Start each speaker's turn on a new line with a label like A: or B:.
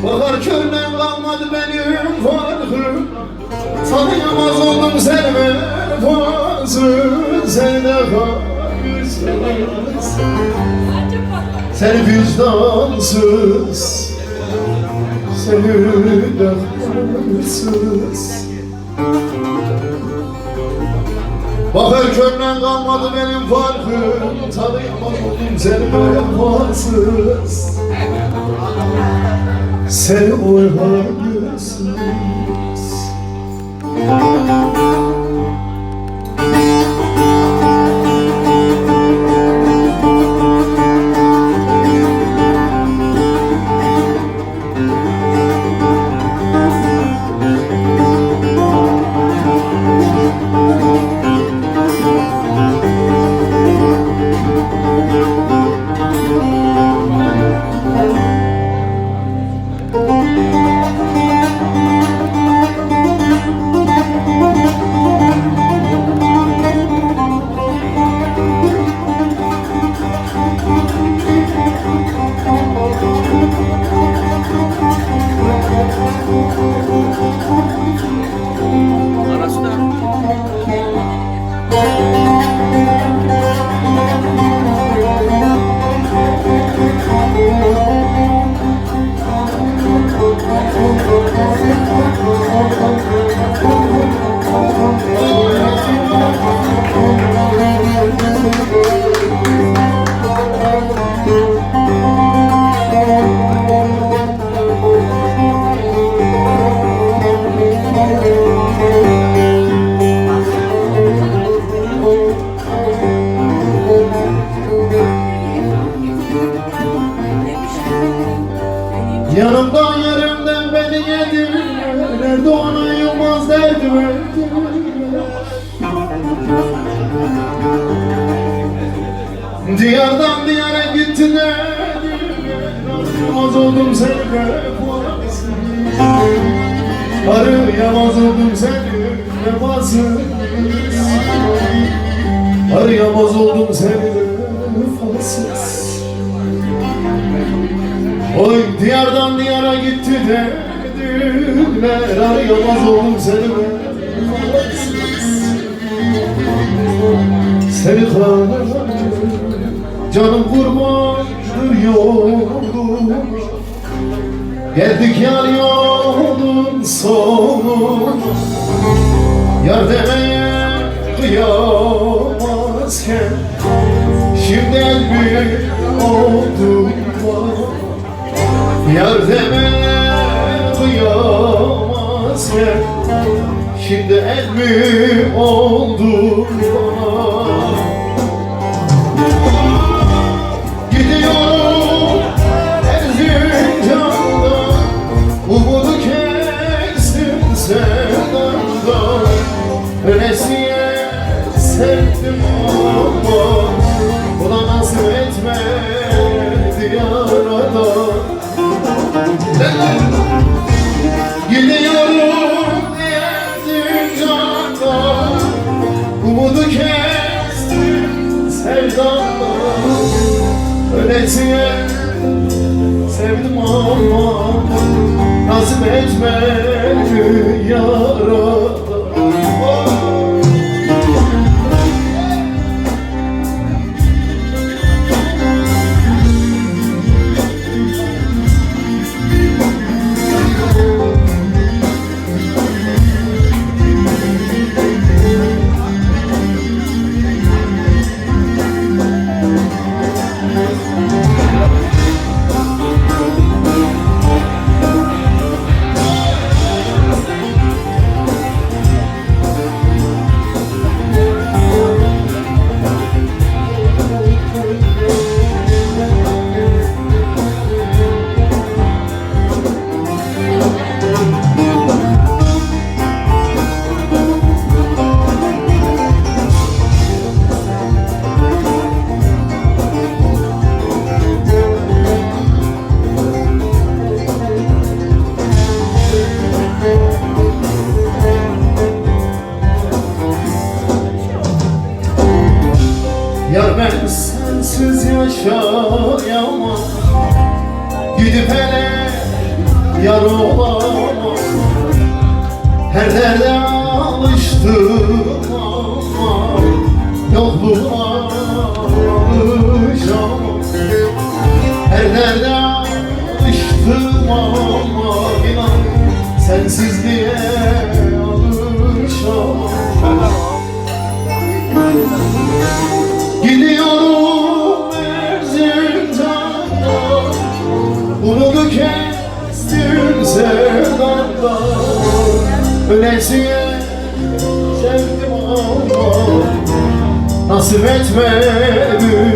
A: Bakar körden kalmadı benim farkım. Tanıyamaz oldum seni vefasız. Seni de hayırsız, seni vicdansız, seni de hayırsız. Bakar körden kalmadı benim farkım. Tanıyamaz oldum seni vefasız. Seni hayırsız. Yanımdan yerimden beni yedirme, nerede ona yılmaz derdime. Diyardan diyara gitti derdime, arayamaz oldum seni vefasız. Arayamaz oldum seni vefasız. Arayamaz oldum seni vefasız. Oy diyardan diyara gitti dediler, arayamaz oldum seni vefasız. Seni canım kurbandır yolum, geldik yar yolun sonu. Yar demeye kıyamazken şimdi elbir oldum var. Yar demeye kıyamazken şimdi elbir oldum var. Gidiyorum Erzincan'dan, umudu kestim sevdandan. Ölesiye sevdim ama buna nasip etmedi yaradan. Gidiyorum Erzincan'dan, umudu kestim sevdandan. Ölesiye sevdim ama nasip etmedi yaradan. yar olamam. Her derde alıştım ama yokluğuna alışamam. Her derde alıştım ama inan sensizliğe alışamam. Gidiyorum Erzincan'da, umudu kestim sevdamda. Ölesiye sevdim ama nasip etmedi